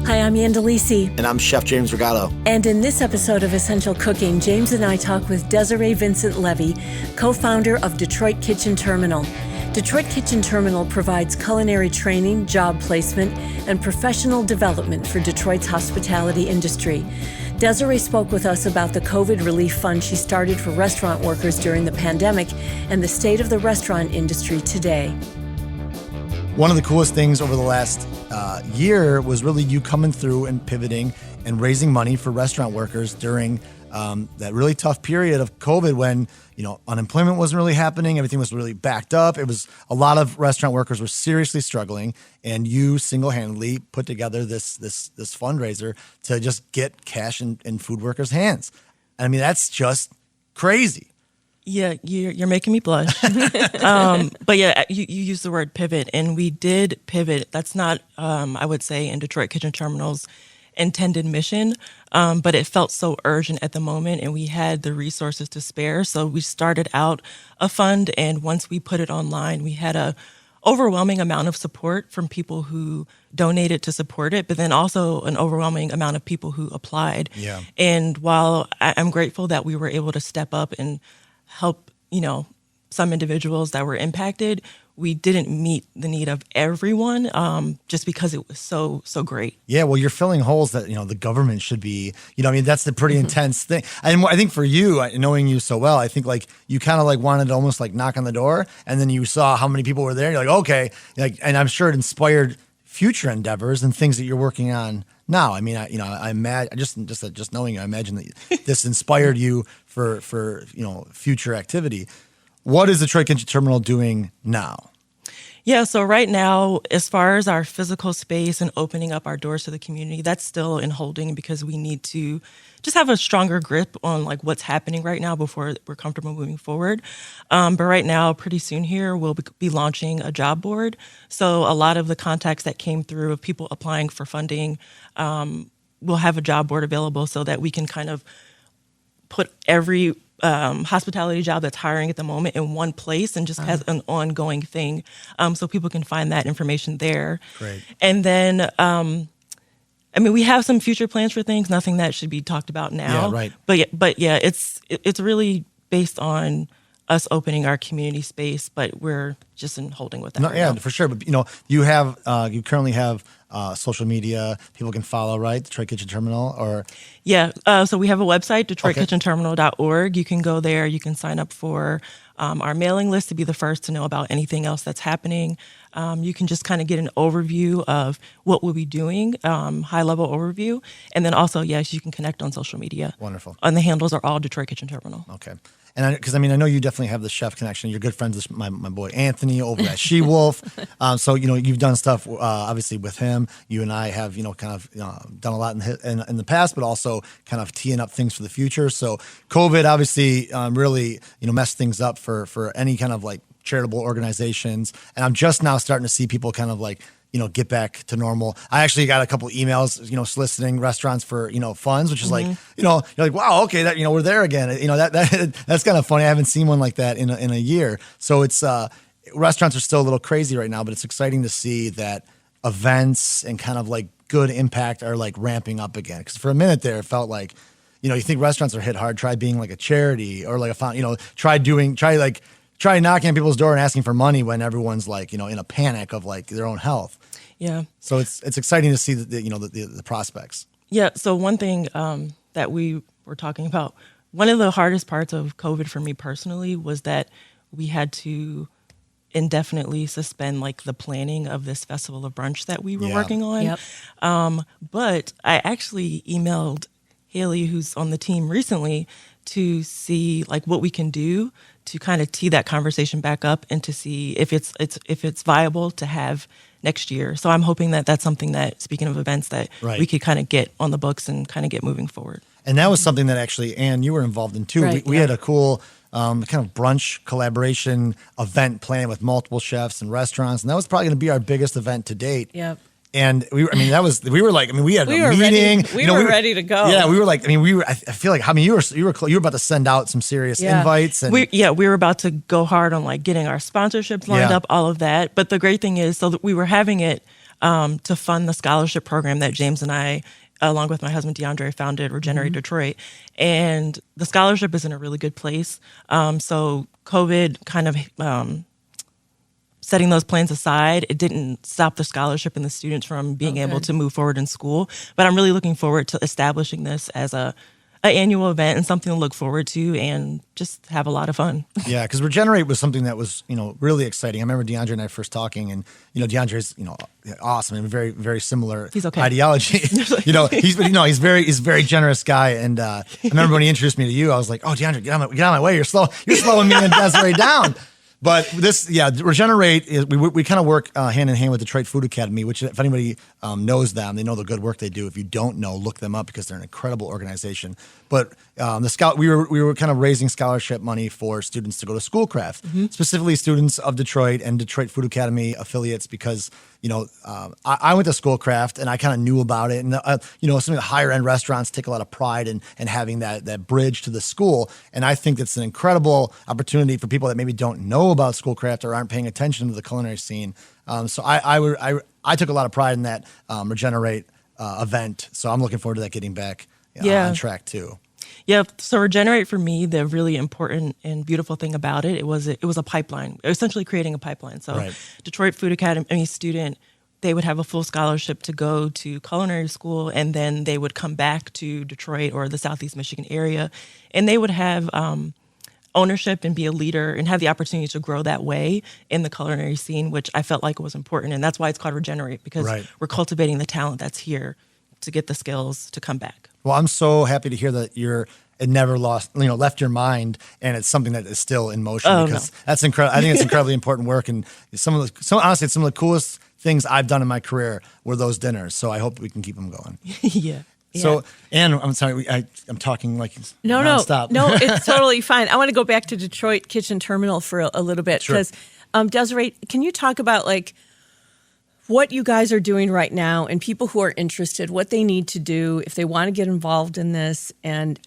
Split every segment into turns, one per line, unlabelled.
Hi, I'm Andalisi.
And I'm Chef James Regato.
And in this episode of Essential Cooking, James and I talk with Desiré Vincent Levy, co-founder of Detroit Kitchen Terminal. Detroit Kitchen Terminal provides culinary training, job placement, and professional development for Detroit's hospitality industry. Desiré spoke with us about the COVID relief fund she started for restaurant workers during the pandemic and the state of the restaurant industry today.
One of the coolest things over the last year was really you coming through and pivoting and raising money for restaurant workers during that really tough period of COVID when, unemployment wasn't really happening. Everything was really backed up. It was a lot of restaurant workers were seriously struggling, and you single-handedly put together this fundraiser to just get cash in food workers' hands. I mean, that's just crazy.
Yeah, you're making me blush. But yeah, you used the word pivot, and we did pivot. That's not, I would say, in Detroit Kitchen Terminal's intended mission, but it felt so urgent at the moment, and we had the resources to spare. So we started out a fund, and once we put it online, we had a overwhelming amount of support from people who donated to support it, but then also an overwhelming amount of people who applied.
Yeah.
And while I'm grateful that we were able to step up and help, some individuals that were impacted, we didn't meet the need of everyone just because it was so great.
Yeah, well, you're filling holes that, the government should be, that's the pretty intense thing. And I think for you, knowing you so well, I think you kind of wanted to almost knock on the door, and then you saw how many people were there, and you're like, okay. And I'm sure it inspired future endeavors and things that you're working on now. I mean, I imagine just knowing you, I imagine that this inspired you for future activity. What is the Detroit Kitchen Terminal doing now?
Yeah, so right now, as far as our physical space and opening up our doors to the community, that's still in holding because we need to just have a stronger grip on what's happening right now before we're comfortable moving forward. But right now, pretty soon here, we'll be launching a job board. So a lot of the contacts that came through of people applying for funding, we'll have a job board available so that we can kind of put every hospitality job that's hiring at the moment in one place and just has an ongoing thing. So people can find that information there.
Great.
And then, we have some future plans for things, nothing that should be talked about now.
Yeah, right.
But yeah, it's really based on us opening our community space, but we're just in holding with that.
No,
right
yeah,
now.
for sure. But you currently have social media people can follow, right? Detroit Kitchen Terminal, or
yeah. So we have a website, DetroitKitchenTerminal.org. You can go there. You can sign up for our mailing list to be the first to know about anything else that's happening. You can just kind of get an overview of what we'll be doing, high-level overview. And then also, yes, you can connect on social media.
Wonderful.
And the handles are all Detroit Kitchen Terminal.
Okay. And because I know you definitely have the chef connection. You're good friends with my boy Anthony over at She Wolf. So you've done stuff obviously with him. You and I have done a lot in the past, but also kind of teeing up things for the future. So COVID obviously really messed things up for any kind of charitable organizations. And I'm just now starting to see people kind of get back to normal. I actually got a couple emails, soliciting restaurants for, funds, which is you're like, wow, okay, that, we're there again. That's kind of funny. I haven't seen one like that in a year. So it's, restaurants are still a little crazy right now, but it's exciting to see that events and kind of good impact are ramping up again. Cause for a minute there, it felt like, you think restaurants are hit hard, try being a charity or a fountain, try knocking on people's door and asking for money when everyone's in a panic of their own health.
Yeah.
So it's exciting to see the prospects.
Yeah. So one thing that we were talking about, one of the hardest parts of COVID for me personally was that we had to indefinitely suspend the planning of this festival of brunch that we were working on.
Yep.
But I actually emailed Haley, who's on the team recently, to see what we can do to kind of tee that conversation back up and to see if it's viable to have next year. So I'm hoping that that's something that, speaking of events, that
Right.
we could kind of get on the books and kind of get moving forward.
And that was something that actually, Ann, you were involved in too.
Right,
we had a cool kind of brunch collaboration event planned with multiple chefs and restaurants, and that was probably going to be our biggest event to date.
Yep.
And we were like, we had a meeting.
We were ready to go.
Yeah, we were like, I feel like, you were about to send out some serious invites. And
we were about to go hard on getting our sponsorships lined up, all of that. But the great thing is, so that we were having it to fund the scholarship program that James and I, along with my husband DeAndre, founded Regenerate Detroit. And the scholarship is in a really good place. So COVID kind of setting those plans aside, it didn't stop the scholarship and the students from being able to move forward in school. But I'm really looking forward to establishing this as an annual event and something to look forward to and just have a lot of fun.
Yeah, because Regenerate was something that was, really exciting. I remember DeAndre and I first talking, and DeAndre's, awesome and very, very similar
He's okay.
ideology. He's very generous guy. And I remember when he introduced me to you, I was like, oh, DeAndre, get out of my way. You're slowing me and Desiree down. But Regenerate is we kind of work hand in hand with Detroit Food Academy, which if anybody knows them, they know the good work they do. If you don't know, look them up because they're an incredible organization. But we were kind of raising scholarship money for students to go to Schoolcraft, specifically students of Detroit and Detroit Food Academy affiliates, because I went to Schoolcraft and I kind of knew about it, and some of the higher end restaurants take a lot of pride in having that bridge to the school, and I think it's an incredible opportunity for people that maybe don't know about Schoolcraft or aren't paying attention to the culinary scene. So I took a lot of pride in that Regenerate event, so I'm looking forward to that getting back on track too.
Yeah, so Regenerate for me, the really important and beautiful thing about it was a pipeline, essentially creating a pipeline. So Detroit Food Academy student, they would have a full scholarship to go to culinary school, and then they would come back to Detroit or the Southeast Michigan area, and they would have ownership and be a leader and have the opportunity to grow that way in the culinary scene, which I felt like was important. And that's why it's called Regenerate, because we're cultivating the talent that's here to get the skills to come back.
Well, I'm so happy to hear that it never left your mind, and it's something that is still in motion, because that's incredible. I think it's incredibly important work, and honestly, some of the coolest things I've done in my career were those dinners. So I hope we can keep them going.
Yeah.
So, Ann, I'm sorry, I'm talking like
nonstop. No, it's totally fine. I want to go back to Detroit Kitchen Terminal for a little bit, because Desiree, can you talk about what you guys are doing right now, and people who are interested, what they need to do if they want to get involved in this, and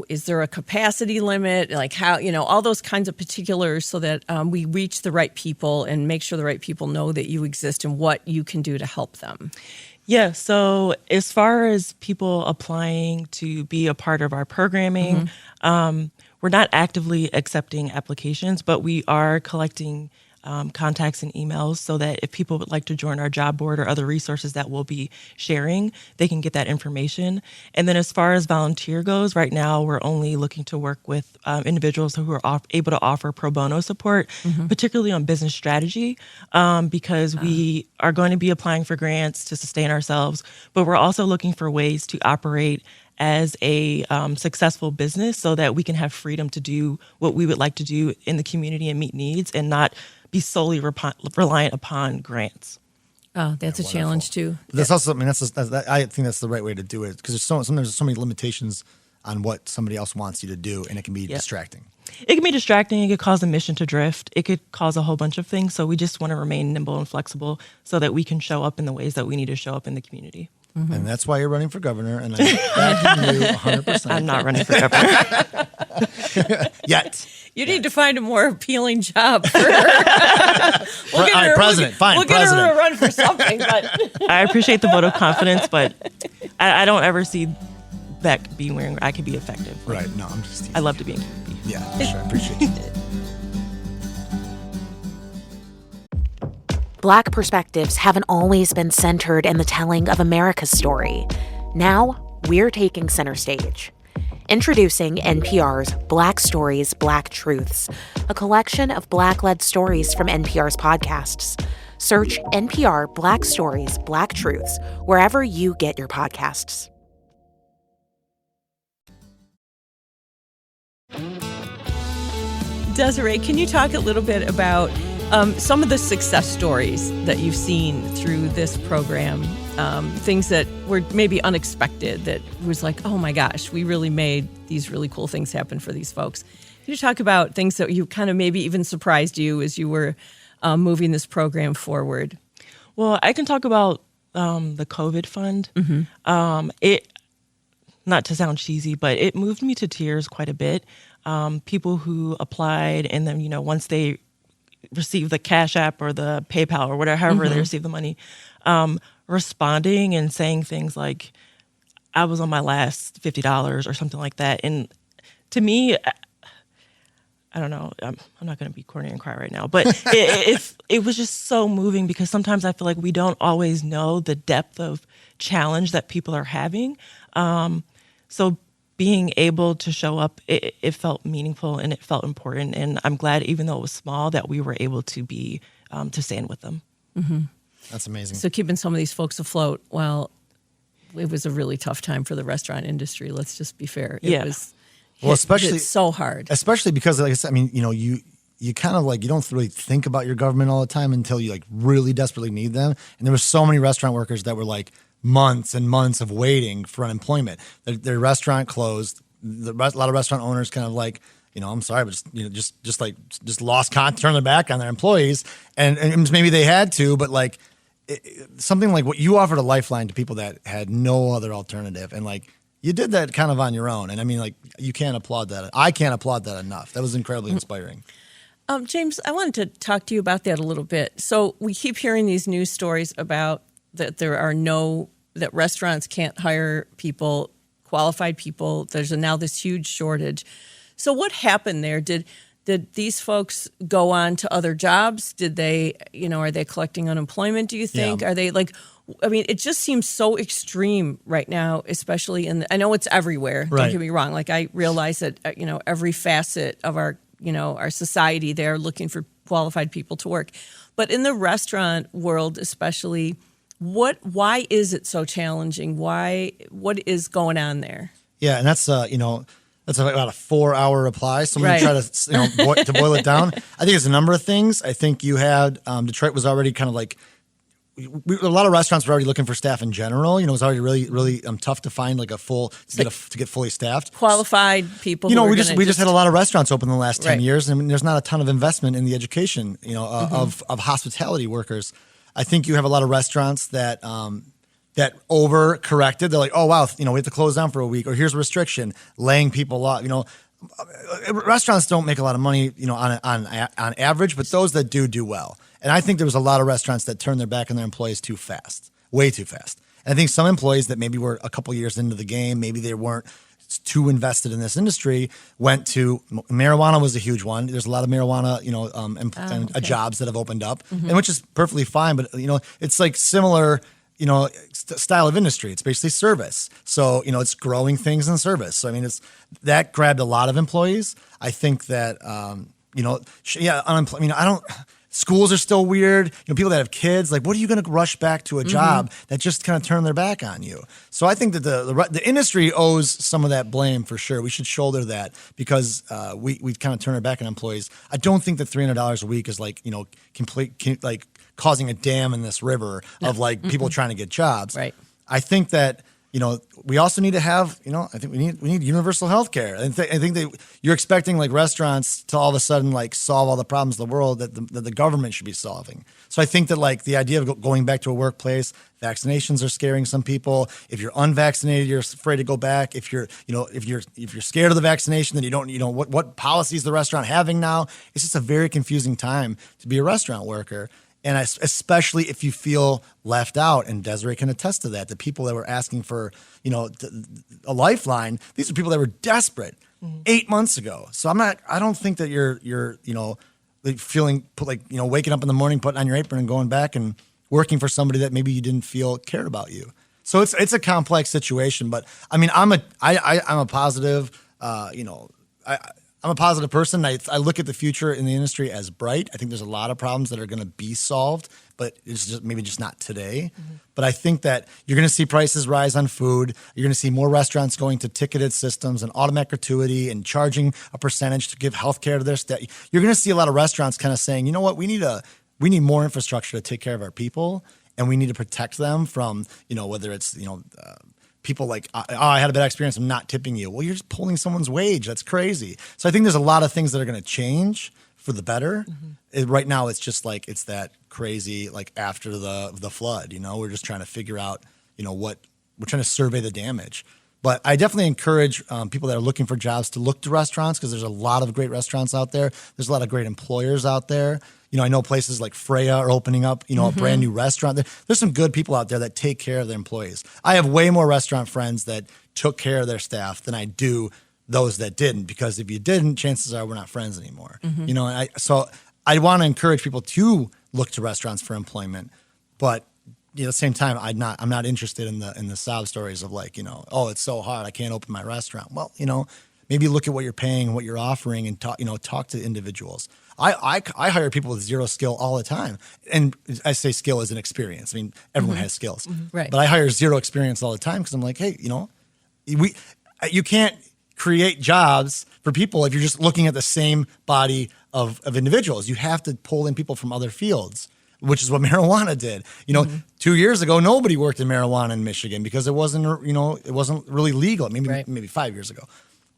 is there a capacity limit, how, all those kinds of particulars, so that we reach the right people and make sure the right people know that you exist and what you can do to help them.
Yeah, so as far as people applying to be a part of our programming, we're not actively accepting applications, but we are collecting contacts and emails, so that if people would like to join our job board or other resources that we'll be sharing, they can get that information. And then as far as volunteer goes, right now we're only looking to work with individuals who are able to offer pro bono support, particularly on business strategy, because we are going to be applying for grants to sustain ourselves, but we're also looking for ways to operate as a successful business, so that we can have freedom to do what we would like to do in the community and meet needs, and not be solely reliant upon grants.
Oh, that's a challenge too.
That's also, I think that's the right way to do it, because sometimes there's so many limitations on what somebody else wants you to do, and it can be distracting.
It can be distracting. It could cause the mission to drift. It could cause a whole bunch of things. So we just want to remain nimble and flexible, so that we can show up in the ways that we need to show up in the community.
And that's why you're running for governor, and I'm backing you 100%.
I'm not running for governor.
Yet.
You need to find a more appealing job for her.
President, fine,
we'll
president.
get her to run for something. But
I appreciate the vote of confidence, but I don't ever see that being where I could be effective.
Right, no, I'm just teasing.
I love to be in community.
Yeah, for sure. I appreciate you.
Black perspectives haven't always been centered in the telling of America's story. Now, we're taking center stage. Introducing NPR's Black Stories, Black Truths, a collection of Black-led stories from NPR's podcasts. Search NPR Black Stories, Black Truths wherever you get your podcasts.
Desiree, can you talk a little bit about some of the success stories that you've seen through this program? Things that were maybe unexpected, that was like, oh my gosh, we really made these really cool things happen for these folks. Can you talk about things that you kind of maybe even surprised you as you were moving this program forward?
Well, I can talk about the COVID fund. It, not to sound cheesy, but it moved me to tears quite a bit. People who applied, and then, once they receive the Cash App or the PayPal or whatever, however they receive the money, responding and saying things like, I was on my last $50 or something like that. And to me, I don't know, I'm not going to be corny and cry right now, but it was just so moving, because sometimes I feel like we don't always know the depth of challenge that people are having. So being able to show up, it felt meaningful and it felt important. And I'm glad, even though it was small, that we were able to be, to stand with them.
Mm-hmm.
That's amazing.
So keeping some of these folks afloat, well, it was a really tough time for the restaurant industry. Let's just be fair. It was
especially
so hard.
Especially because, like I said, I mean, you kind of like, you don't really think about your government all the time until you like really desperately need them. And there were so many restaurant workers that were like months and months of waiting for unemployment. Their restaurant closed. A lot of restaurant owners kind of like, I'm sorry, but just lost turned their back on their employees, and maybe they had to, but like something like what you offered, a lifeline to people that had no other alternative, and like you did that kind of on your own. And I mean, like, you can't applaud that. I can't applaud that enough. That was incredibly inspiring.
James, I wanted to talk to you about that a little bit. So we keep hearing these news stories about that that restaurants can't hire people, qualified people. There's now this huge shortage. So what happened there? Did these folks go on to other jobs? Did they, are they collecting unemployment, do you think? Yeah. Are they like, I mean, it just seems so extreme right now, especially I know it's everywhere. Right. Don't get me wrong. Like, I realize that, every facet of our society, they're looking for qualified people to work. But in the restaurant world, especially, why is it so challenging? What is going on there?
Yeah. And that's, that's about a 4-hour reply. So I'm going to try to, to boil it down. I think it's a number of things. I think you had, Detroit was already kind of like, a lot of restaurants were already looking for staff in general. It was already really, really tough to find like to get fully staffed.
Qualified people.
We just had a lot of restaurants open in the last 10 years. And there's not a ton of investment in the education, of hospitality workers. I think you have a lot of restaurants that overcorrected. They're like, oh, wow, we have to close down for a week, or here's a restriction, laying people off. Restaurants don't make a lot of money, on average, but those that do well. And I think there was a lot of restaurants that turned their back on their employees too fast, way too fast. And I think some employees that maybe were a couple years into the game, maybe they weren't too invested in this industry, went to marijuana was a huge one. There's a lot of marijuana, jobs that have opened up, and which is perfectly fine. But it's like similar, style of industry. It's basically service. So it's growing things in service. So I mean, that grabbed a lot of employees. I think that unemployment. I don't. Schools are still weird. People that have kids, like, what are you going to rush back to a job that just kind of turned their back on you? So I think that the industry owes some of that blame for sure. We should shoulder that because we kind of turn our back on employees. I don't think that $300 a week is like, complete causing a dam in this river of like people trying to get jobs.
Right.
I think that we also need to have, I think we need universal health care. I think that you're expecting like restaurants to all of a sudden like solve all the problems of the world that the government should be solving. So I think that like the idea of going back to a workplace, vaccinations are scaring some people. If you're unvaccinated, you're afraid to go back. If you're scared of the vaccination, then you don't, what policies the restaurant having now. It's just a very confusing time to be a restaurant worker. And especially if you feel left out, and Desiree can attest to that, the people that were asking for, a lifeline, these are people that were desperate 8 months ago. So I don't think that you're feeling waking up in the morning, putting on your apron and going back and working for somebody that maybe you didn't feel cared about you. So it's a complex situation, but I mean, I'm a positive, I'm a positive person. I look at the future in the industry as bright. I think there's a lot of problems that are going to be solved, but it's just maybe just not today. But I think that you're going to see prices rise on food. You're going to see more restaurants going to ticketed systems and automatic gratuity and charging a percentage to give healthcare to their staff. You're going to see a lot of restaurants kind of saying, you know what, we need more infrastructure to take care of our people, and we need to protect them from, whether it's, people like, I had a bad experience, I'm not tipping you. Well, you're just pulling someone's wage. That's crazy. So I think there's a lot of things that are going to change for the better. Right now, it's just like, it's that crazy, like after the flood, we're just trying to figure out, we're trying to survey the damage. But I definitely encourage people that are looking for jobs to look to restaurants, because there's a lot of great restaurants out there. There's a lot of great employers out there. I know places like Freya are opening up, a brand new restaurant. There's some good people out there that take care of their employees. I have way more restaurant friends that took care of their staff than I do those that didn't, because if you didn't, chances are we're not friends anymore. So I want to encourage people to look to restaurants for employment, but at the same time, I'm not interested in the sob stories of like, oh, it's so hard, I can't open my restaurant. Well, maybe look at what you're paying and what you're offering, and talk to individuals. I hire people with zero skill all the time, and I say skill as an experience. I mean, everyone has skills,
right?
But I hire zero experience all the time because I'm like, hey, you can't create jobs for people if you're just looking at the same body of individuals. You have to pull in people from other fields, which is what marijuana did. 2 years ago, nobody worked in marijuana in Michigan because it wasn't really legal. Maybe 5 years ago.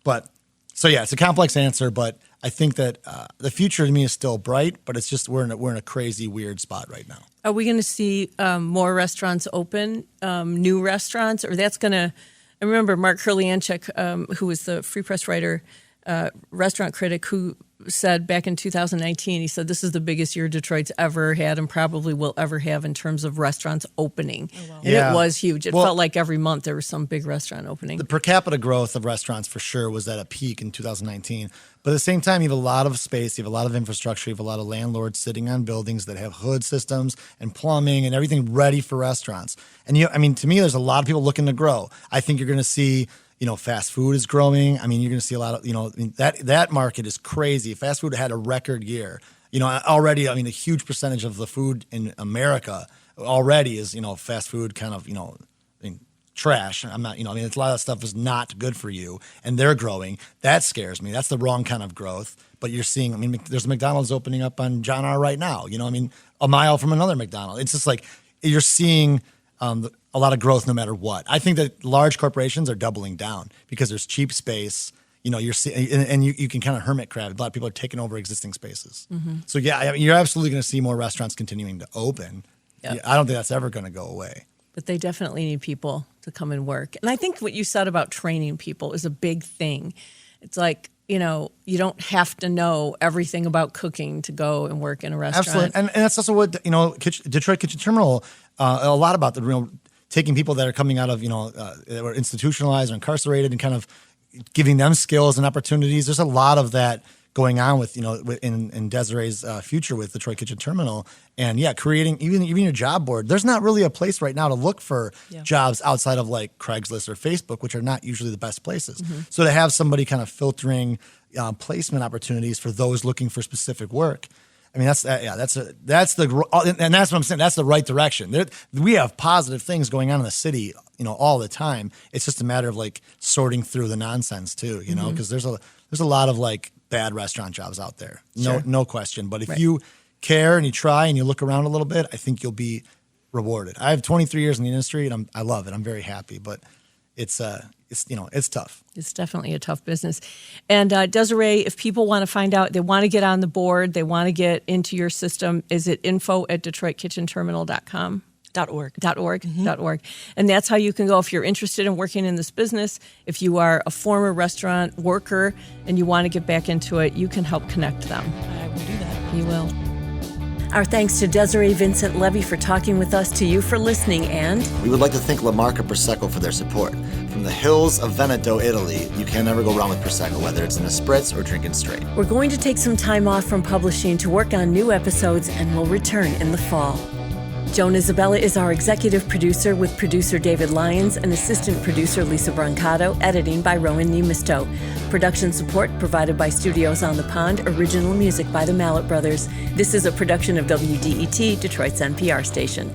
But so yeah, it's a complex answer, but I think that the future to me is still bright, but it's just we're in a crazy, weird spot right now.
Are we going to see more restaurants open, new restaurants, or that's going to? I remember Mark Hurlianchik, who was the Free Press writer, restaurant critic, who said back in 2019, he said, this is the biggest year Detroit's ever had and probably will ever have in terms of restaurants opening. Oh, wow. And it was huge. It felt like every month there was some big restaurant opening.
The per capita growth of restaurants for sure was at a peak in 2019. But at the same time, you have a lot of space, you have a lot of infrastructure, you have a lot of landlords sitting on buildings that have hood systems and plumbing and everything ready for restaurants. And to me, there's a lot of people looking to grow. I think you're going to see fast food is growing. I mean, you're going to see a lot of, that market is crazy. Fast food had a record year. Already, a huge percentage of the food in America already is, fast food kind of, trash. I'm not, it's a lot of stuff is not good for you, and they're growing. That scares me. That's the wrong kind of growth. But you're seeing, there's a McDonald's opening up on John R. right now, a mile from another McDonald's. It's just like you're seeing a lot of growth no matter what. I think that large corporations are doubling down because there's cheap space. You're seeing, and you can kind of hermit crab. A lot of people are taking over existing spaces. So yeah, you're absolutely going to see more restaurants continuing to open. Yep. I don't think that's ever going to go away.
But they definitely need people to come and work. And I think what you said about training people is a big thing. It's like, you don't have to know everything about cooking to go and work in a restaurant.
Absolutely. And that's also what, Detroit Kitchen Terminal, a lot about taking people that are coming out of, that were institutionalized or incarcerated and kind of giving them skills and opportunities. There's a lot of that going on with, in Desiree's future with Detroit Kitchen Terminal. And yeah, creating even your job board. There's not really a place right now to look for jobs outside of like Craigslist or Facebook, which are not usually the best places. So to have somebody kind of filtering placement opportunities for those looking for specific work, that's what I'm saying. That's the right direction. We have positive things going on in the city, all the time. It's just a matter of like sorting through the nonsense too, because there's a lot of like bad restaurant jobs out there. No question. But if you care and you try and you look around a little bit, I think you'll be rewarded. I have 23 years in the industry and I love it. I'm very happy, but it's tough.
It's definitely a tough business. And Desiree, if people want to find out, they want to get on the board, they want to get into your system, is it info@DetroitKitchenTerminal.com? .org. And that's how you can go if you're interested in working in this business. If you are a former restaurant worker and you want to get back into it, you can help connect them.
I will do that.
You will.
Our thanks to Desiré Vincent Levy for talking with us, to you for listening, and
we would like to thank La Marca Prosecco for their support. From the hills of Veneto, Italy, you can never go wrong with Prosecco, whether it's in a spritz or drinking straight.
We're going to take some time off from publishing to work on new episodes, and we'll return in the fall. Joan Isabella is our executive producer, with producer David Lyons and assistant producer Lisa Brancato, editing by Rowan Nemisto. Production support provided by Studios on the Pond, original music by the Mallet Brothers. This is a production of WDET, Detroit's NPR station.